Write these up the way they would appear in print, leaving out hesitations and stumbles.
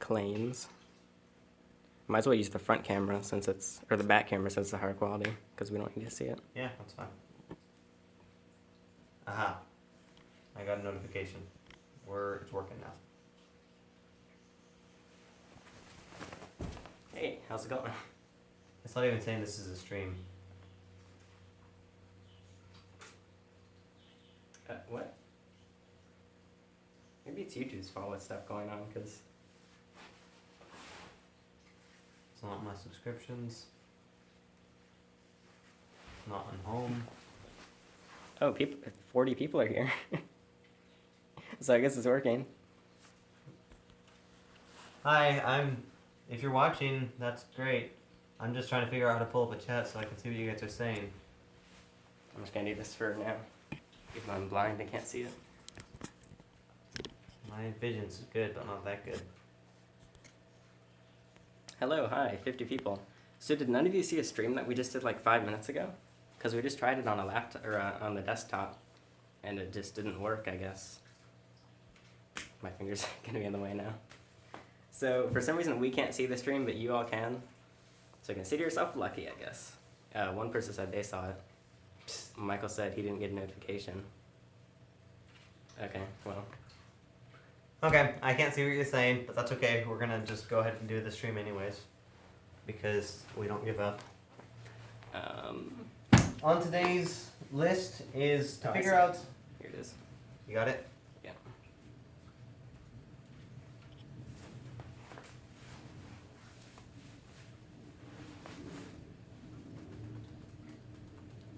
planes. Might as well use the front camera since it's, or the back camera since it's a higher quality, because we don't need to see it. Yeah, that's fine. Aha. I got a notification. It's working now. Hey, how's it going? It's not even saying this is a stream. What? Maybe it's YouTube's fault with stuff going on, because... It's not my subscriptions. Not on home. Oh, 40 people are here. So I guess it's working. Hi, if you're watching, that's great. I'm just trying to figure out how to pull up a chat so I can see what you guys are saying. I'm just gonna do this for now. Even though I'm blind, I can't see it. My vision's good, but not that good. Hello, hi, 50 people. So did none of you see a stream that we just did like 5 minutes ago? Because we just tried it on a laptop, or on the desktop, and it just didn't work, I guess. My finger's gonna be in the way now. So for some reason we can't see the stream, but you all can. So consider yourself lucky, I guess. One person said they saw it. Michael said he didn't get a notification. Okay, well. Okay, I can't see what you're saying, but that's okay. We're gonna just go ahead and do the stream anyways, because we don't give up. On today's list is to figure out... Here it is. You got it? Yeah.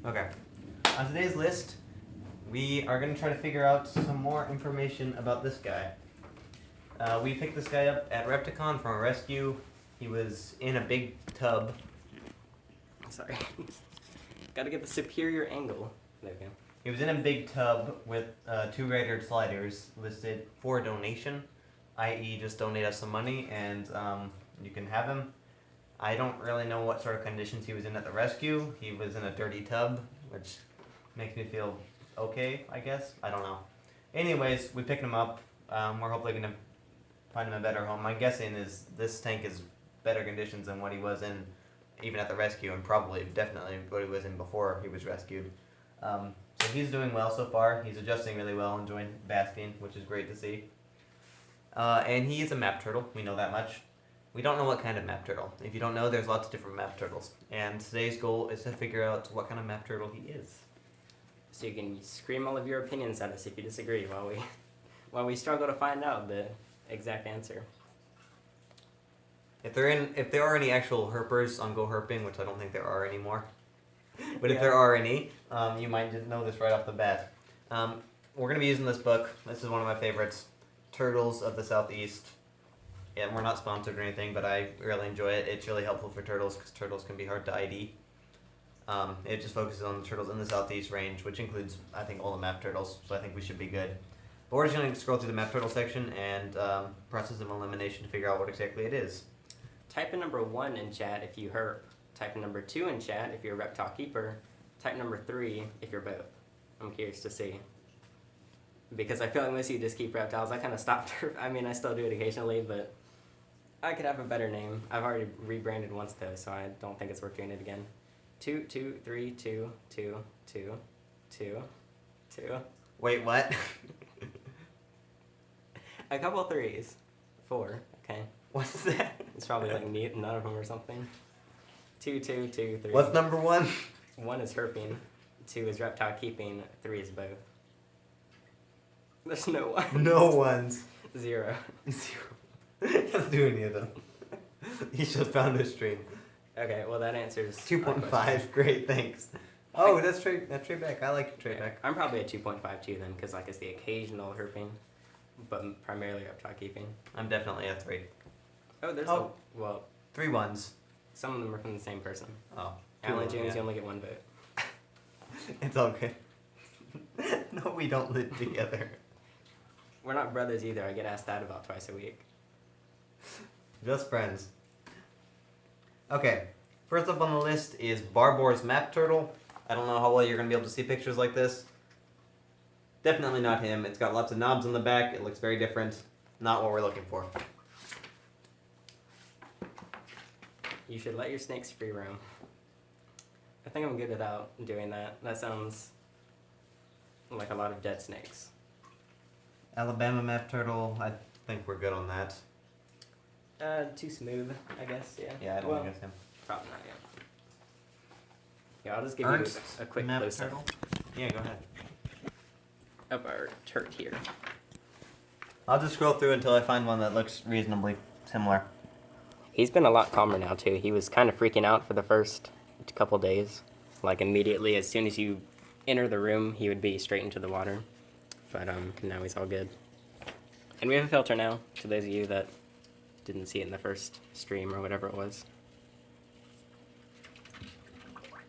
Okay. On today's list, we are going to try to figure out some more information about this guy. We picked this guy up at Repticon from a rescue. He was in a big tub. Sorry. Gotta get the superior angle. There we go. He was in a big tub with 2 red-eared sliders listed for donation, i.e. just donate us some money and you can have him. I don't really know what sort of conditions he was in at the rescue. He was in a dirty tub, which makes me feel okay, I guess. I don't know. Anyways, we picked him up. We're hopefully going to find him a better home. My guessing is this tank is better conditions than what he was in even at the rescue, and probably, definitely, what he was in before he was rescued. So he's doing well so far. He's adjusting really well, enjoying basking, which is great to see. And he is a map turtle. We know that much. We don't know what kind of map turtle. If you don't know, there's lots of different map turtles. And today's goal is to figure out what kind of map turtle he is. So you can scream all of your opinions at us if you disagree while we struggle to find out the exact answer. If there are any actual herpers on GoHerping, which I don't think there are anymore, but Yeah. if there are any, you might just know this right off the bat. We're going to be using this book. This is one of my favorites, Turtles of the Southeast. And we're not sponsored or anything, but I really enjoy it. It's really helpful for turtles because turtles can be hard to ID. It just focuses on the turtles in the Southeast range, which includes, I think, all the map turtles, so I think we should be good. But we're just going to scroll through the map turtle section and process of elimination to figure out what exactly it is. Type in number 1 in chat if you herp. Type in number 2 in chat if you're a reptile keeper. Type number 3 if you're both. I'm curious to see. Because I feel like most of you just keep reptiles. I kind of stopped. I mean, I still do it occasionally, but I could have a better name. I've already rebranded once though, so I don't think it's worth doing it again. 2, 2, 3, 2, 2, 2, 2, 2. Wait, what? A couple 3s. 4. Okay. What's that? It's probably like none of them or something. 2, 2, 2, 3. What's number 1? 1 is herping. 2 is reptile keeping. 3 is both. There's no one. No ones. 0. 0. Doesn't do any of them. He just found a stream. Okay, well that answers 2.5. Great, thanks. Oh, that's trade back. I like trade back. I'm probably a 2.5 too then, because like it's the occasional herping, but primarily reptile keeping. I'm definitely a 3. Oh, there's Oh. well, 3 ones. some of them are from the same person. Oh. Alan Two, Jones, yeah. you only get 1 vote. It's all good. No, we don't live together. We're not brothers either. I get asked that about twice a week. Just friends. Okay, first up on the list is Barbour's map turtle. I don't know how well you're going to be able to see pictures like this. Definitely not him. It's got lots of knobs on the back. It looks very different. Not what we're looking for. You should let your snakes free roam. I think I'm good without doing that. That sounds like a lot of dead snakes. Alabama map turtle, I think we're good on that. Too smooth, I guess, yeah. Yeah, I don't think it's him. Probably not yet. Yeah, I'll just give Ernst you a quick map close-up turtle? Yeah, go ahead. of our turd here. I'll just scroll through until I find one that looks reasonably similar. He's been a lot calmer now, too. He was kind of freaking out for the first couple days. Like, immediately, as soon as you enter the room, he would be straight into the water. But now he's all good. And we have a filter now, to those of you that didn't see it in the first stream or whatever it was.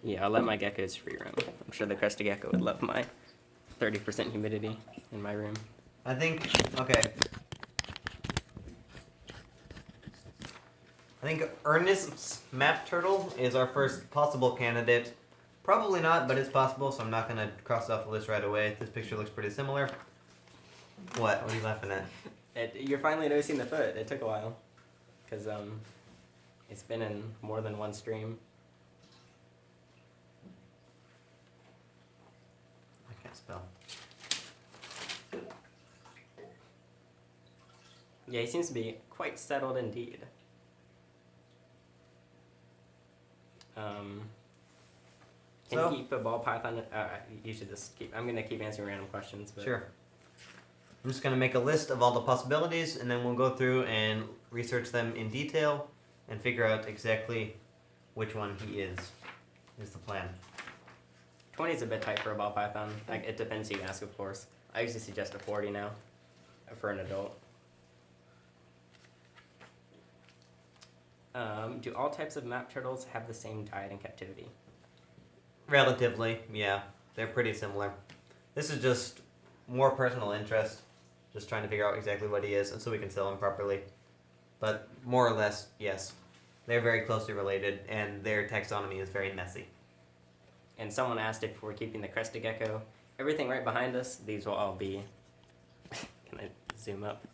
Yeah, I'll let my geckos free roam. I'm sure the crested gecko would love my 30% humidity in my room. I think, okay. I think Ernest's map turtle is our first possible candidate. Probably not, but it's possible, so I'm not going to cross it off the list right away. This picture looks pretty similar. What? What are you laughing at? You're finally noticing the foot. It took a while. Because it's been in more than one stream. I can't spell. Yeah, he seems to be quite settled indeed. Can So- you keep a ball python? You should just keep. I'm gonna keep answering random questions. But Sure. I'm just going to make a list of all the possibilities, and then we'll go through and research them in detail and figure out exactly which one he is the plan. 20 is a bit tight for a ball python. Like, it depends who you ask, of course. I usually suggest a 40 now for an adult. Do all types of map turtles have the same diet in captivity? Relatively, yeah. They're pretty similar. This is just more personal interest, just trying to figure out exactly what he is, and so we can sell him properly. But more or less, yes. They're very closely related, and their taxonomy is very messy. And someone asked if we're keeping the crested gecko. Everything right behind us, these will all be... Can I zoom up?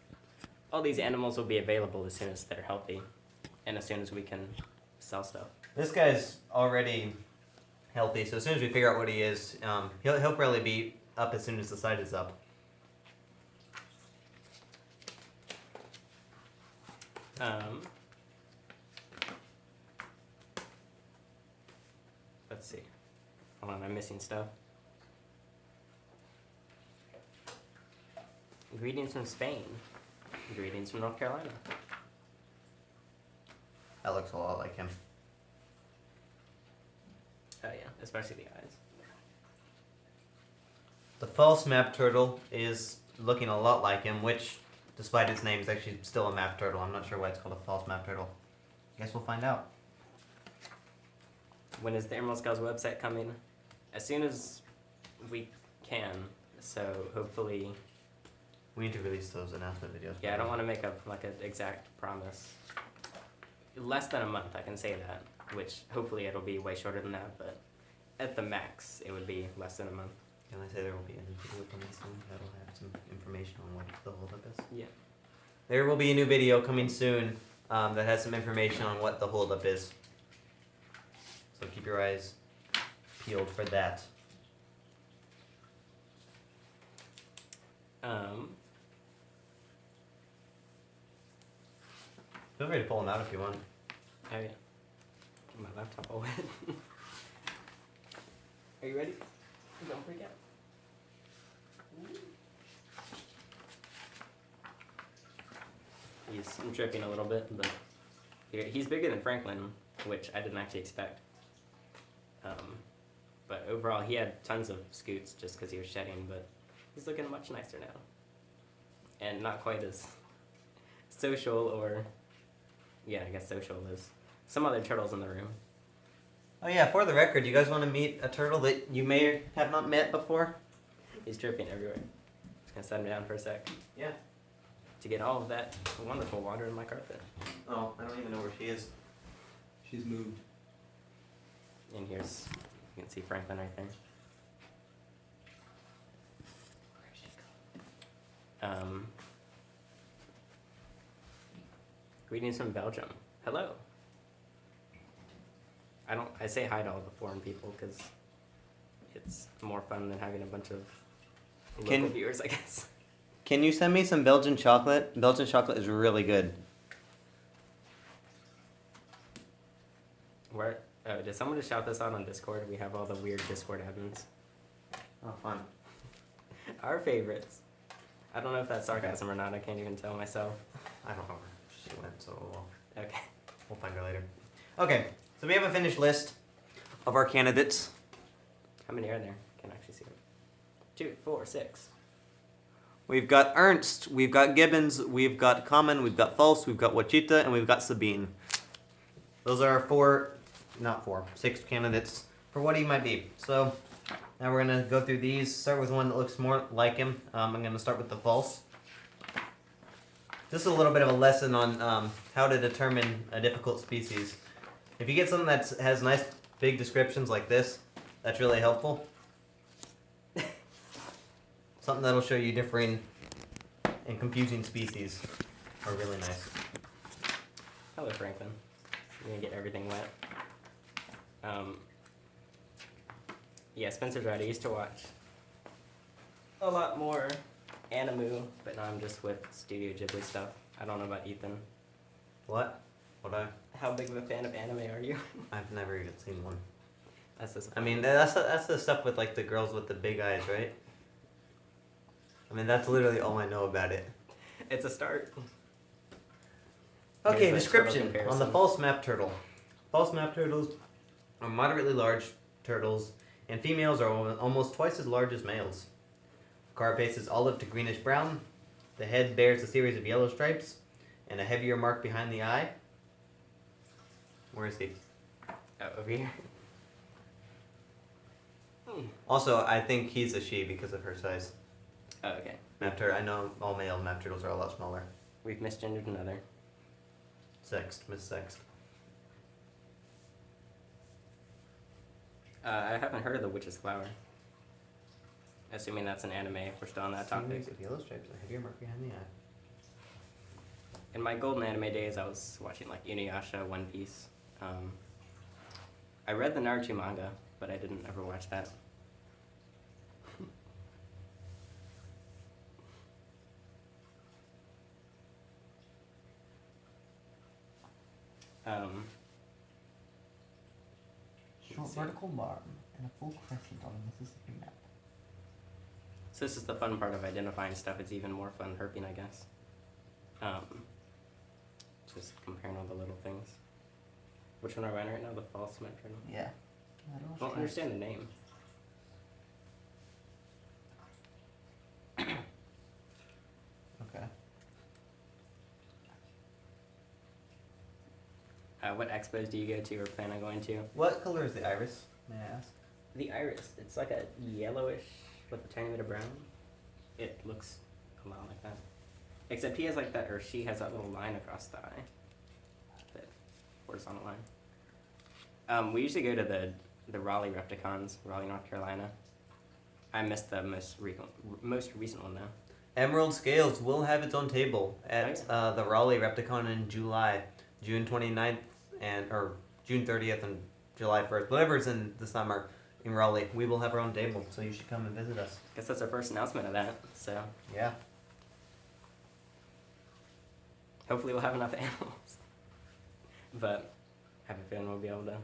All these animals will be available as soon as they're healthy, and as soon as we can sell stuff. This guy's already healthy, so as soon as we figure out what he is, he'll probably be up as soon as the site is up. Let's see. Hold on, I'm missing stuff. Greetings from Spain. Greetings from North Carolina. That looks a lot like him. Oh yeah, especially the eyes. The false map turtle is looking a lot like him, which, despite its name, is actually still a map turtle. I'm not sure why it's called a false map turtle. Guess we'll find out. When is the Emerald Skulls website coming? As soon as we can. So hopefully, We need to release those announcement videos. yeah, I don't want to make up like an exact promise. Less than a month, I can say that. Which hopefully it'll be way shorter than that, but at the max, it would be less than a month. Can I say there will be a new video coming soon? That'll have some information on what the holdup is. Yeah. There will be a new video coming soon that has some information on what the holdup is. So keep your eyes peeled for that. Feel free to pull them out if you want. Oh yeah. Get my laptop all wet. Are you ready? Don't freak out. He's dripping a little bit, but he's bigger than Franklin, which I didn't actually expect. But overall, he had tons of scoots just because he was shedding, but he's looking much nicer now. And not quite as social or, yeah, I guess social as some other turtles in the room. Oh yeah, for the record, you guys want to meet a turtle that you may have not met before? He's dripping everywhere. Just gonna set him down for a sec Yeah. to get all of that wonderful water in my carpet. Oh, I don't even know where she is. She's moved. And here's, you can see Franklin right there. Greetings from Belgium. Hello. I say hi to all the foreign people because it's more fun than having a bunch of local viewers, I guess. Can you send me some Belgian chocolate? Belgian chocolate is really good. Where? Oh, did someone just shout this out on Discord? We have all the weird Discord admins. Oh, fun. Our favorites. I don't know if that's sarcasm or not. I can't even tell myself. I don't know where she went, so Okay. we'll find her later. Okay, so we have a finished list of our candidates. How many are there? Can't actually see it. 2, 4, 6. We've got Ernst, we've got Gibbons, we've got Common, we've got False, we've got Wachita, and we've got Sabine. Those are our 6 candidates for what he might be. So now we're going to go through these, start with one that looks more like him. I'm going to start with the False. This is a little bit of a lesson on how to determine a difficult species. If you get something that has nice big descriptions like this, that's really helpful. Something that'll show you differing and confusing species are really nice. Hello, Franklin. You're gonna get everything wet. Yeah, Spencer's right. I used to watch a lot more anime, but now I'm just with Studio Ghibli stuff. I don't know about Ethan. What? How big of a fan of anime are you? I've never even seen one. That's just. I mean, that's the stuff with like the girls with the big eyes, right? I mean, that's literally all I know about it. It's a start. Okay, Here's a description turtle on the comparison. false map turtle. False map turtles are moderately large turtles, and females are almost twice as large as males. Carapace is olive to greenish brown. The head bears a series of yellow stripes and a heavier mark behind the eye. Where is he? Oh, over here. Also, I think he's a she because of her size. Oh, okay. I know all male map turtles are a lot smaller. We've misgendered another. Missexed. I haven't heard of the Witch's Flower. Assuming that's an anime, if we're still on that topic. Series of yellow stripes and a heavier mark behind the eye. In my golden anime days, I was watching like Inuyasha, One Piece. I read the Naruto manga, but I didn't ever watch that. Short vertical bar and a full crescent on the Mississippi map. So this is the fun part of identifying stuff. It's even more fun herping, I guess. Just comparing all the little things. Which one are we on right now? The false map turtle? Yeah. I don't understand the name. Okay. What expos do you go to or plan on going to? What color is the iris, may I ask? The iris. It's like a yellowish with a tiny bit of brown. It looks a lot like that. Except he has like that, or she has that little line across the eye. That horizontal line. We usually go to the Raleigh Repticons, Raleigh, North Carolina. I missed the most recent one though. Emerald Scales will have its own table at Oh, the Raleigh Repticon in July, June 29th or June 30th and July 1st. Whatever's in the summer in Raleigh, we will have our own table, so you should come and visit us. Guess that's our first announcement of that. So Yeah. hopefully we'll have enough animals. But I have a feeling we'll be able to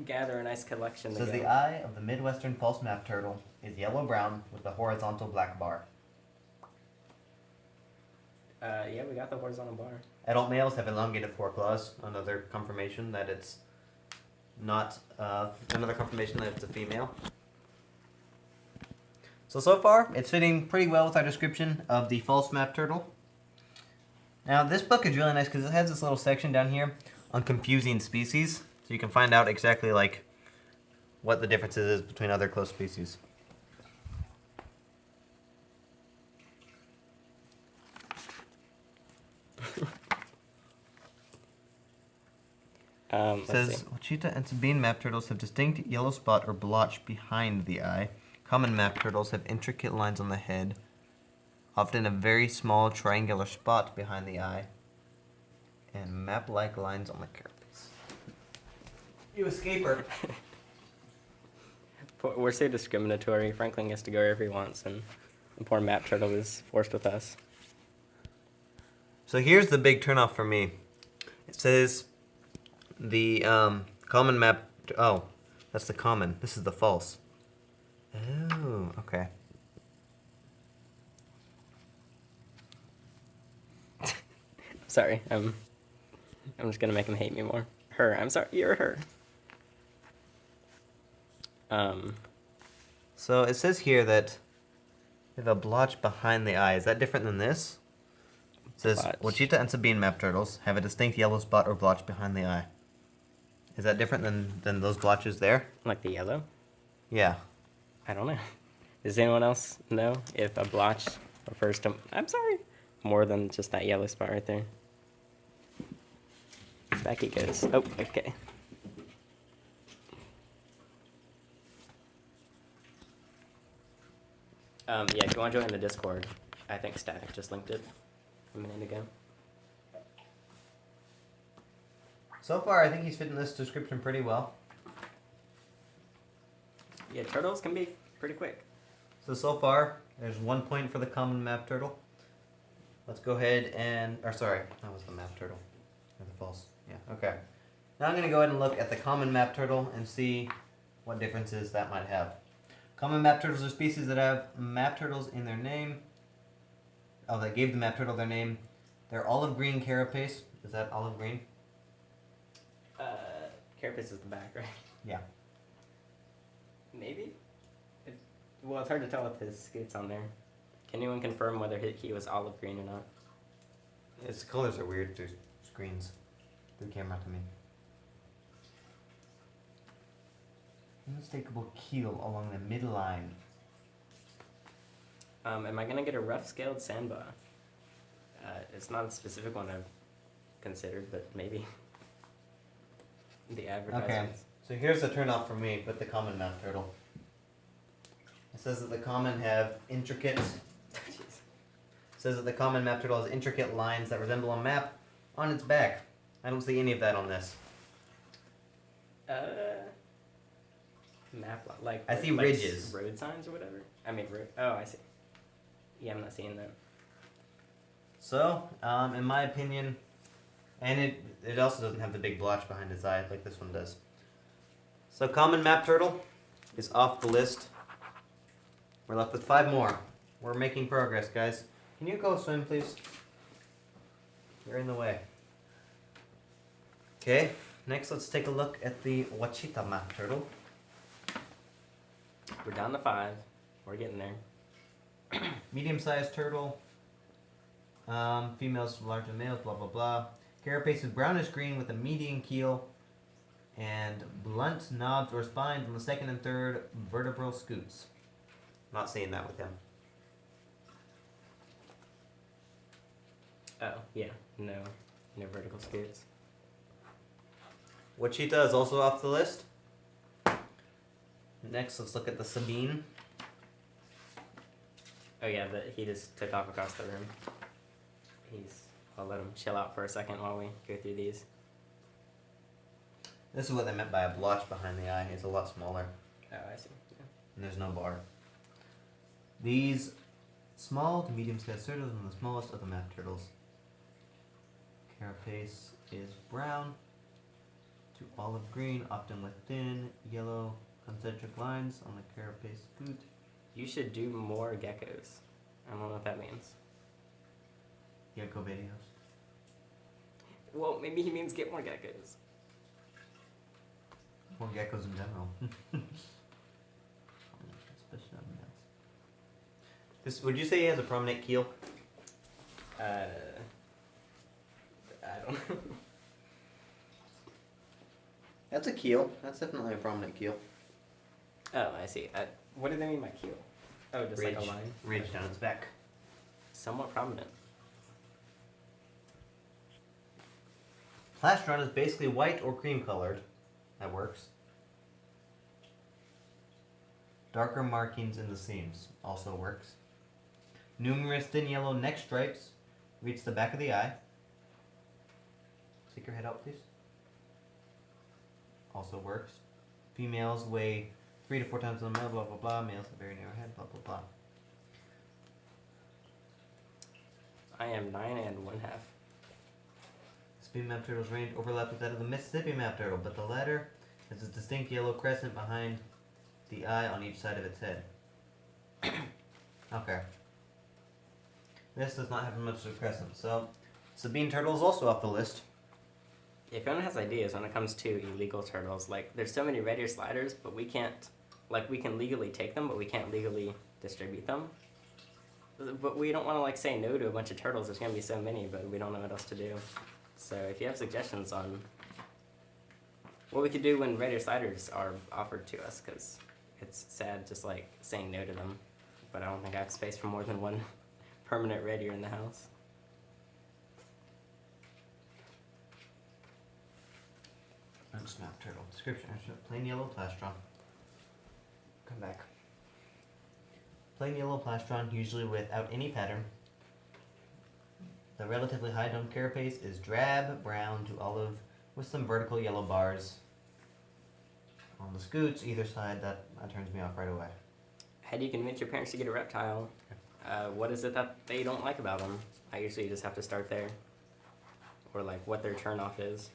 gather a nice collection. Says to the go. eye of the Midwestern false map turtle is yellow-brown with a horizontal black bar. Yeah, we got the horizontal bar. Adult males have elongated foreclaws, another confirmation that it's not, another confirmation that it's a female. So far, it's fitting pretty well with our description of the false map turtle. Now, this book is really nice because it has this little section down here on confusing species, so you can find out exactly like what the differences is between other close species. It Let's says see. Wachita and Sabine map turtles have distinct yellow spot or blotch behind the eye. Common map turtles have intricate lines on the head, often a very small triangular spot behind the eye, and map-like lines on the carapace. You escaper. We're so discriminatory. Franklin gets to go wherever he wants, and the poor map turtle is forced with us. So here's the big turnoff for me. It says the common map. Oh, that's the common. This is the false. Oh, okay. Sorry, I'm just gonna make him hate me more. Her, I'm sorry, you're her. So it says here that we have a blotch behind the eye. Is that different than this? It says Blotch. Wachita and Sabine map turtles have a distinct yellow spot or blotch behind the eye. Is that different than those blotches there? Like the yellow? Yeah. I don't know. Does anyone else know if a blotch refers to, I'm sorry, more than just that yellow spot right there? Back he goes. Oh, okay. Yeah, if you want to join the Discord, I think Static just linked it a minute ago. So far, I think he's fitting this description pretty well. Yeah, turtles can be pretty quick. So far, there's 1 point for the common map turtle. Let's go ahead and, or sorry, that was the map turtle. Or the false. Yeah, okay. Now I'm going to go ahead and look at the common map turtle and see what differences that might have. Common map turtles are species that have map turtles in their name. Oh, that gave the map turtle their name. They're olive green carapace. Is that olive green? Carapace is the back, right? Yeah. Maybe? Well, it's hard to tell with his skates on there. Can anyone confirm whether he was olive green or not? Its colors are weird through screens. Through camera to me. Unmistakable keel along the midline. Am I gonna get a rough scaled sandbar? It's not a specific one I've considered, but maybe. The advertisements. Okay, so here's the turnoff for me with the common map turtle. It says that the common have intricate. It says that the common map turtle has intricate lines that resemble a map on its back. I don't see any of that on this. Map like I see like ridges. road signs or whatever. I mean, oh, I see. Yeah, I'm not seeing that. So, in my opinion, and it also doesn't have the big blotch behind its eye like this one does. So common map turtle is off the list. We're left with 5 more. We're making progress, guys. Can you go swim, please? You're in the way. Okay, next let's take a look at the Wachita map turtle. We're down to 5. We're getting there. Medium-sized turtle. Females larger than males, blah blah blah. Carapace is brownish green with a median keel and blunt knobs or spines on the second and third vertebral scutes. Not seeing that with him. Oh, yeah. No vertical scutes. Wachita is also off the list. Next, let's look at the Sabine. Oh yeah, he just took off across the room. I'll let him chill out for a second while we go through these. This is what they meant by a blotch behind the eye. It's a lot smaller. Oh, I see. Yeah. And there's no bar. These small to medium-sized turtles are the smallest of the map turtles. Carapace is brown to olive green, often with thin yellow concentric lines on the carapace scoot. You should do more geckos. I don't know what that means. Gecko videos. Well, maybe he means get more geckos. More geckos in general. Would you say he has a prominent keel? I don't know. That's a keel. That's definitely a prominent keel. Oh, I see. What do they mean by keel? Oh, just like a line? Ridge down its back. Somewhat prominent. Plastron is basically white or cream colored. That works. Darker markings in the seams also works. Numerous thin yellow neck stripes reach the back of the eye. Stick your head out, please. also works. Females weigh 3 to 4 times the male, blah blah blah. Males have very narrow head, blah blah blah. I am 9 1/2. Speed map turtle's range overlaps with that of the Mississippi map turtle, but the latter has a distinct yellow crescent behind the eye on each side of its head. Okay. This does not have much of a crescent, so Sabine turtle is also off the list. If anyone has ideas when it comes to illegal turtles, like there's so many red ear sliders, but we can't, like we can legally take them, but we can't legally distribute them. But we don't want to like say no to a bunch of turtles. There's gonna be so many, but we don't know what else to do. So if you have suggestions on what we could do when red ear sliders are offered to us, because it's sad just like saying no to them. But I don't think I have space for more than one permanent red ear in the house. Next map turtle. Description. Plain yellow plastron. Come back. Plain yellow plastron, usually without any pattern. The relatively high dome carapace is drab brown to olive with some vertical yellow bars on the scoots either side. That turns me off right away. How do you convince your parents to get a reptile? What is it that they don't like about them? I usually just have to start there. Or like what their turnoff is.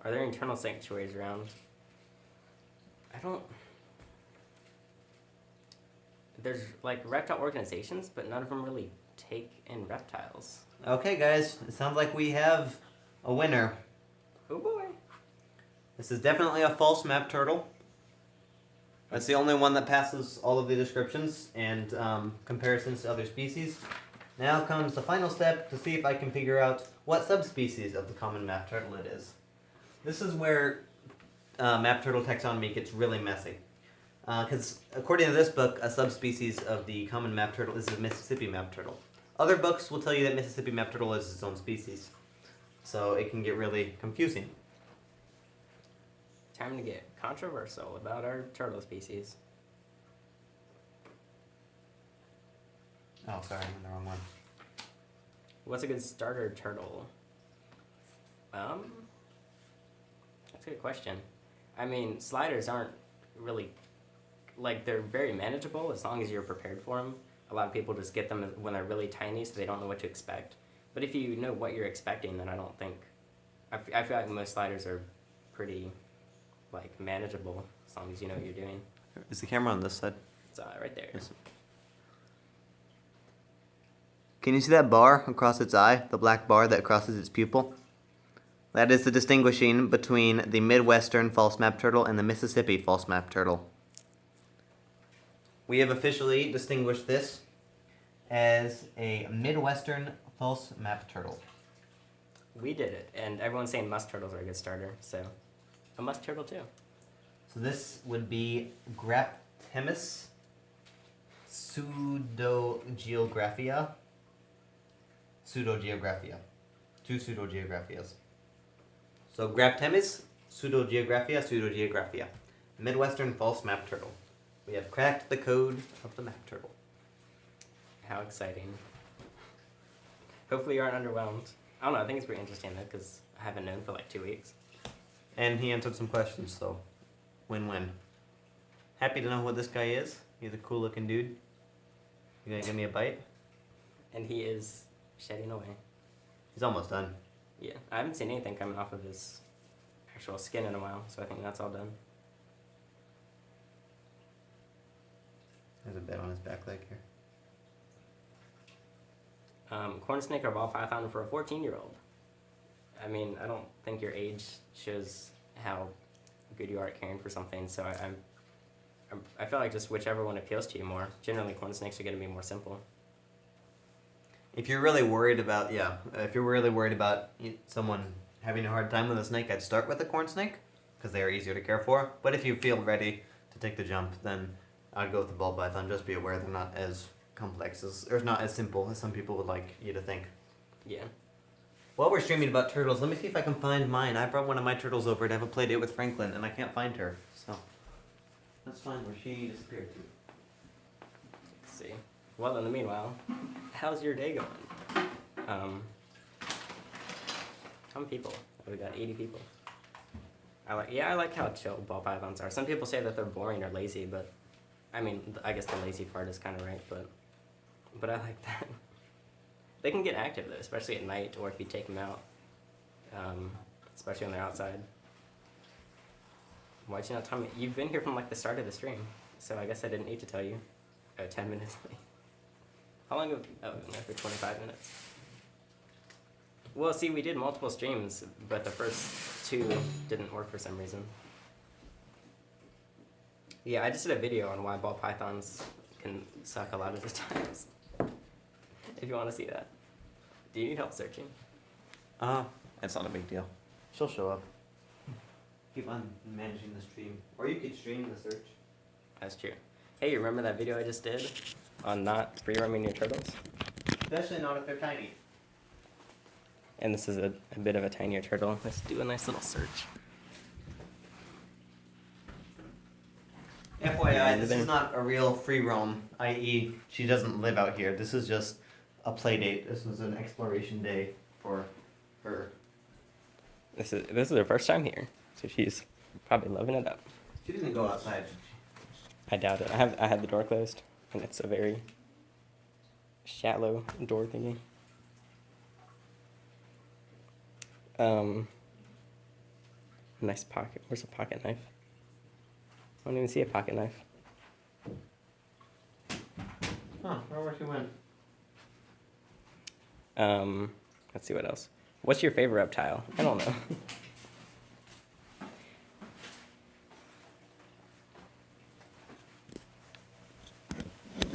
Are there internal sanctuaries around? There's like reptile organizations, but none of them really take in reptiles. Okay, guys. It sounds like we have a winner. Oh boy. This is definitely a false map turtle. That's the only one that passes all of the descriptions and comparisons to other species. Now comes the final step to see if I can figure out what subspecies of the common map turtle it is. This is where map turtle taxonomy gets really messy. Because according to this book, a subspecies of the common map turtle is the Mississippi map turtle. Other books will tell you that Mississippi map turtle is its own species. So it can get really confusing. Time to get controversial about our turtle species. Oh, sorry, I'm in the wrong one. What's a good starter turtle? That's a good question. I mean, sliders aren't really, like, they're very manageable as long as you're prepared for them. A lot of people just get them when they're really tiny, so they don't know what to expect. But if you know what you're expecting, then I don't think, I feel like most sliders are pretty, like, manageable as long as you know what you're doing. Is the camera on this side? It's right there. Yes. Can you see that bar across its eye? The black bar that crosses its pupil? That is the distinguishing between the Midwestern false map turtle and the Mississippi false map turtle. We have officially distinguished this as a Midwestern false map turtle. We did it, and everyone's saying musk turtles are a good starter, so a musk turtle too. So this would be Graptemis pseudogeographia. Pseudogeographia. Two pseudogeographias. So Graptemis pseudogeographia. Midwestern false map turtle. We have cracked the code of the map turtle. How exciting. Hopefully you aren't underwhelmed. I don't know, I think it's pretty interesting though, because I haven't known for like 2 weeks. And he answered some questions, so win-win. Happy to know what this guy is. He's a cool looking dude. You gonna give me a bite? And he is shedding away. He's almost done. Yeah, I haven't seen anything coming off of his actual skin in a while, so I think that's all done. There's a bed on his back leg here. Corn snake or ball python for a 14-year-old. I mean, I don't think your age shows how good you are at caring for something, so I feel like just whichever one appeals to you more. Generally, corn snakes are going to be more simple. If you're really worried about, someone having a hard time with a snake, I'd start with a corn snake, because they are easier to care for. But if you feel ready to take the jump, then I'd go with the ball python. Just be aware they're not as complex or not as simple as some people would like you to think. Yeah. While we're streaming about turtles, let me see if I can find mine. I brought one of my turtles over to have a play date with Franklin, and I can't find her. So let's find where she disappeared to. Let's see. Well, in the meanwhile, how's your day going? How many people We got 80 people. I like how chill ball pythons are. Some people say that they're boring or lazy, but I mean, I guess the lazy part is kind of right, but I like that. They can get active though, especially at night or if you take them out, especially when they're outside. Why'd you not tell me? You've been here from like the start of the stream, so I guess I didn't need to tell you. Oh, 10 minutes late. How long have? Oh, no, for 25 minutes. Well, see, we did multiple streams, but the first 2 didn't work for some reason. Yeah, I just did a video on why ball pythons can suck a lot of the times. If you want to see that. Do you need help searching? It's not a big deal. She'll show up. Keep on managing the stream. Or you could stream the search. That's true. Hey, you remember that video I just did on not free roaming your turtles? Especially not if they're tiny. And this is a bit of a tinier turtle. Let's do a nice little search. FYI, this is not a real free roam, i.e. she doesn't live out here. This is just a play date. This was an exploration day for her. This is her first time here, so she's probably loving it up. She didn't go outside. I doubt it. I had the door closed, and it's a very shallow door thingy. Nice pocket. Where's a pocket knife? I don't even see a pocket knife. Huh, where she went? Let's see what else. What's your favorite reptile? I don't know.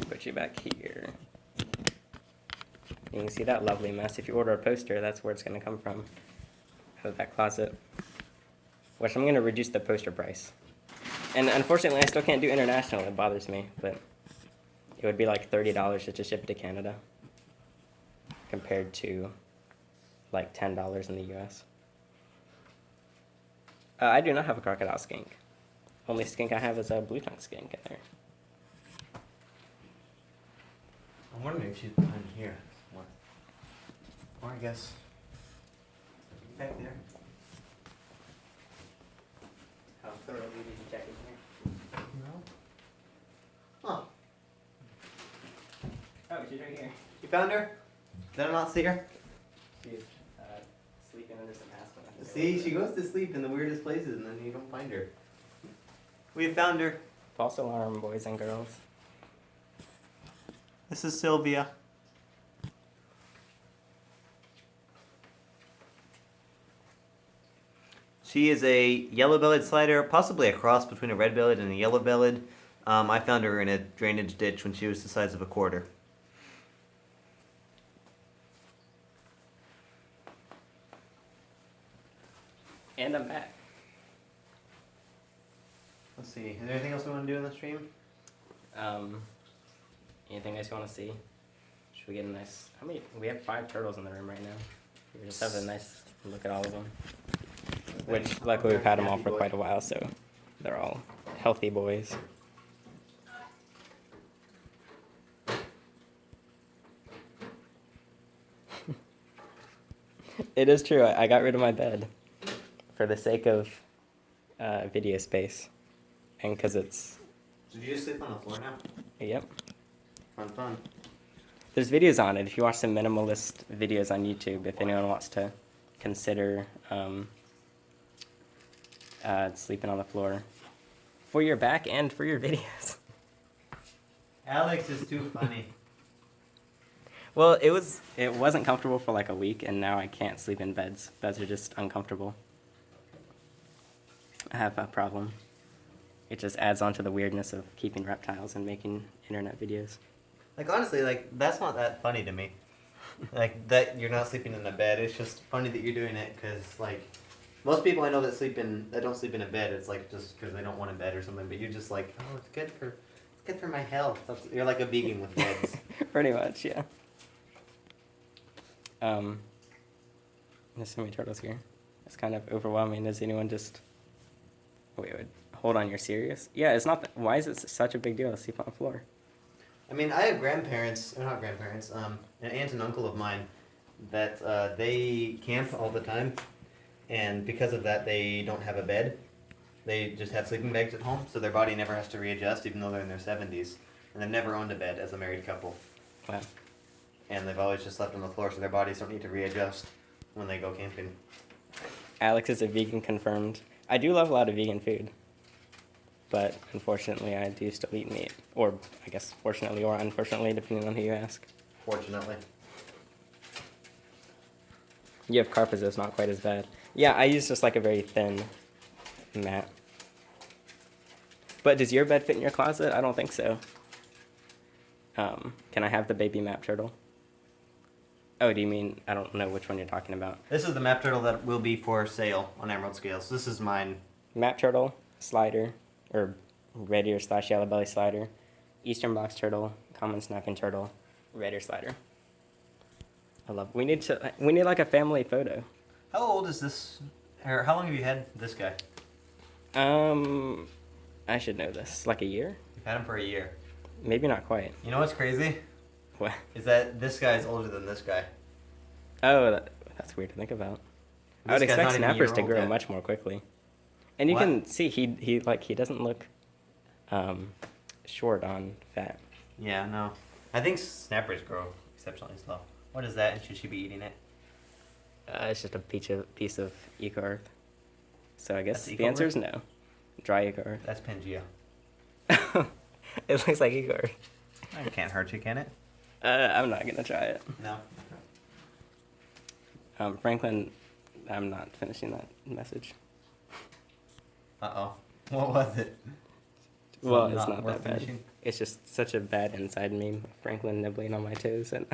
Put you back here. You can see that lovely mess. If you order a poster, that's where it's going to come from. Out of that closet. Which I'm going to reduce the poster price. And unfortunately, I still can't do international. It bothers me, but it would be like $30 just to ship it to Canada, compared to like $10 in the US. I do not have a crocodile skink. Only skink I have is a blue tongue skink in there. I'm wondering if she's behind here. Or I guess back there. How thoroughly did you check in here? No. Huh. Oh, she's right here. You found her? Did I not see her? She's sleeping under some aspen. See, she goes to sleep in the weirdest places and then you don't find her. We found her. False alarm, boys and girls. This is Sylvia. She is a yellow-bellied slider, possibly a cross between a red-bellied and a yellow-bellied. I found her in a drainage ditch when she was the size of a quarter. And I'm back. Let's see. Is there anything else we want to do in the stream? Anything else you want to see? Should we get a nice... How many... We have 5 turtles in the room right now. We just have a nice look at all of them. Which, luckily, we've had them all for quite a while, so they're all healthy boys. It is true. I got rid of my bed for the sake of video space, and because it's... Did you just sleep on the floor now? Yep. Fun. There's videos on it. If you watch some minimalist videos on YouTube, if anyone wants to consider sleeping on the floor for your back and for your videos. Alex is too funny. Well, it wasn't comfortable for like a week, and now I can't sleep in beds. Beds are just uncomfortable. I have a problem. It just adds on to the weirdness of keeping reptiles and making internet videos. Like, honestly, like, that's not that funny to me. Like, that you're not sleeping in a bed. It's just funny that you're doing it because, like, most people I know that don't sleep in a bed, it's like just because they don't want a bed or something. But you're just like, oh, it's good for my health. You're like a vegan with beds. Pretty much, yeah. There's so many turtles here. It's kind of overwhelming. Does anyone just... Wait, hold on, you're serious? Yeah, it's not... Why is it such a big deal to sleep on the floor? I mean, I have grandparents, or not grandparents, an aunt and uncle of mine that they camp all the time. and because of that, they don't have a bed. They just have sleeping bags at home, so their body never has to readjust, even though they're in their 70s. And they've never owned a bed as a married couple. Wow. And they've always just slept on the floor, so their bodies don't need to readjust when they go camping. Alex is a vegan confirmed. I do love a lot of vegan food, but unfortunately I do still eat meat. Or I guess fortunately or unfortunately, depending on who you ask. Fortunately. You have carpet, so it's not quite as bad. Yeah, I use just like a very thin mat. But does your bed fit in your closet? I don't think so. Can I have the baby map turtle? Oh, do you mean, I don't know which one you're talking about. This is the map turtle that will be for sale on Emerald Scales. This is mine. Map turtle, slider, or red ear / yellow belly slider, eastern box turtle, common snapping turtle, red ear slider. I love. We need like a family photo. How old is this? Or how long have you had this guy? I should know this. Like a year? You've had him for a year. Maybe not quite. You know what's crazy? What? Is that this guy is older than this guy. Oh, that's weird to think about. I would This guy's expect not even a snappers year to old grow yet. much more quickly. And you What? can see he doesn't look short on fat. Yeah, no. I think snappers grow exceptionally slow. What is that? And should she be eating it? It's just a piece of eco earth. So I guess That's the answer eco-earth? is no. Dry eco That's Pangea. earth. It looks like eco earth. It can't hurt you, can it? I'm not gonna try it. No. Franklin, I'm not finishing that message. Uh-oh. What was it? Well, Something it's not worth that bad. finishing? It's just such a bad inside meme. Franklin nibbling on my toes, and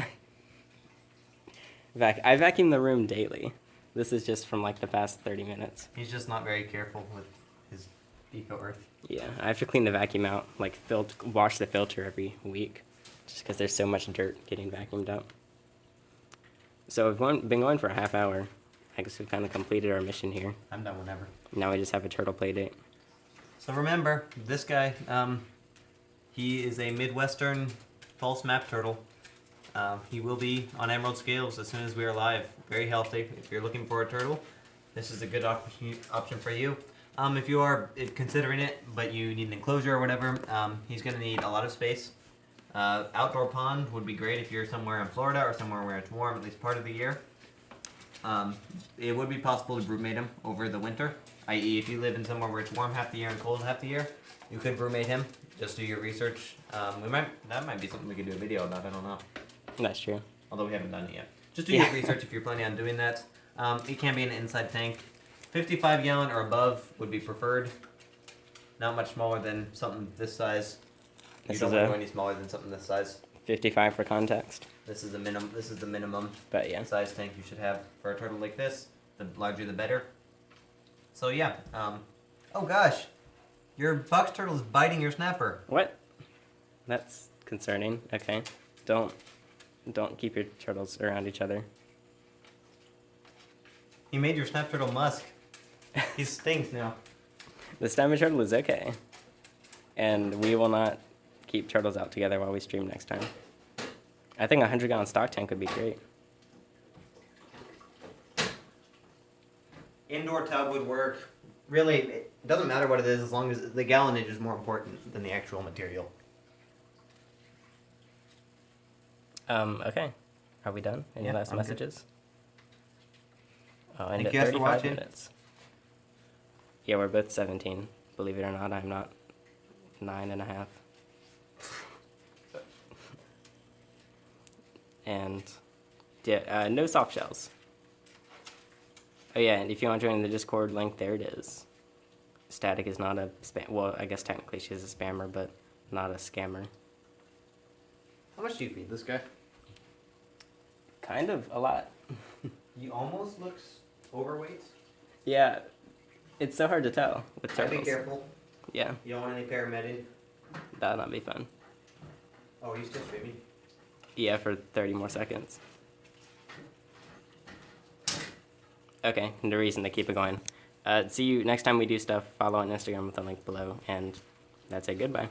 I vacuum the room daily. This is just from like the past 30 minutes. He's just not very careful with his eco-earth. Yeah, I have to clean the vacuum out, like wash the filter every week, just because there's so much dirt getting vacuumed out. So we've been going for a half hour. I guess we've kind of completed our mission here. I'm done whenever. Now we just have a turtle play date. So remember, this guy, he is a Midwestern false map turtle. He will be on Emerald Scales as soon as we are live. Very healthy. If you're looking for a turtle, this is a good option for you. If you are considering it, but you need an enclosure or whatever, he's going to need a lot of space. Outdoor pond would be great if you're somewhere in Florida or somewhere where it's warm at least part of the year. It would be possible to brewmate him over the winter, i.e. if you live in somewhere where it's warm half the year and cold half the year, you could brewmate him. Just do your research. That might be something we could do a video about, I don't know. That's true. Although we haven't done it yet. Just do Yeah. your research if you're planning on doing that. It can be an inside tank. 55 gallon or above would be preferred. Not much smaller than something this size. You This don't is want to a go any smaller than something this size. 55 for context, This is the minimum. This is the minimum but yeah. size tank you should have for a turtle like this. The larger, the better. So yeah. Oh gosh, your box turtle is biting your snapper. What? That's concerning. Okay. Don't keep your turtles around each other. He made your snap turtle musk. He stings now. The stamina turtle is okay. And we will not keep turtles out together while we stream next time. I think a 100-gallon stock tank would be great. Indoor tub would work. Really, it doesn't matter what it is as long as the gallonage is more important than the actual material. Okay. Are we done? Any Yeah, last I'm good. messages? Oh, and Thank at you guys for 35 watching. minutes. Yeah, we're both 17. Believe it or not, I'm not 9.5. And yeah, no soft shells. Oh yeah, and if you want to join the Discord link, there it is. Static is not a spam. Well, I guess technically she is a spammer, but not a scammer. How much do you feed this guy? Kind of a lot. He almost looks overweight. Yeah, it's so hard to tell with Gotta turtles. be careful. Yeah, You don't want any paramedic. that'll not be fun. Oh, he's still streaming. Yeah, for 30 more seconds. Okay, no reason to keep it going. See you next time we do stuff. Follow on Instagram with the link below, and that's it. Goodbye.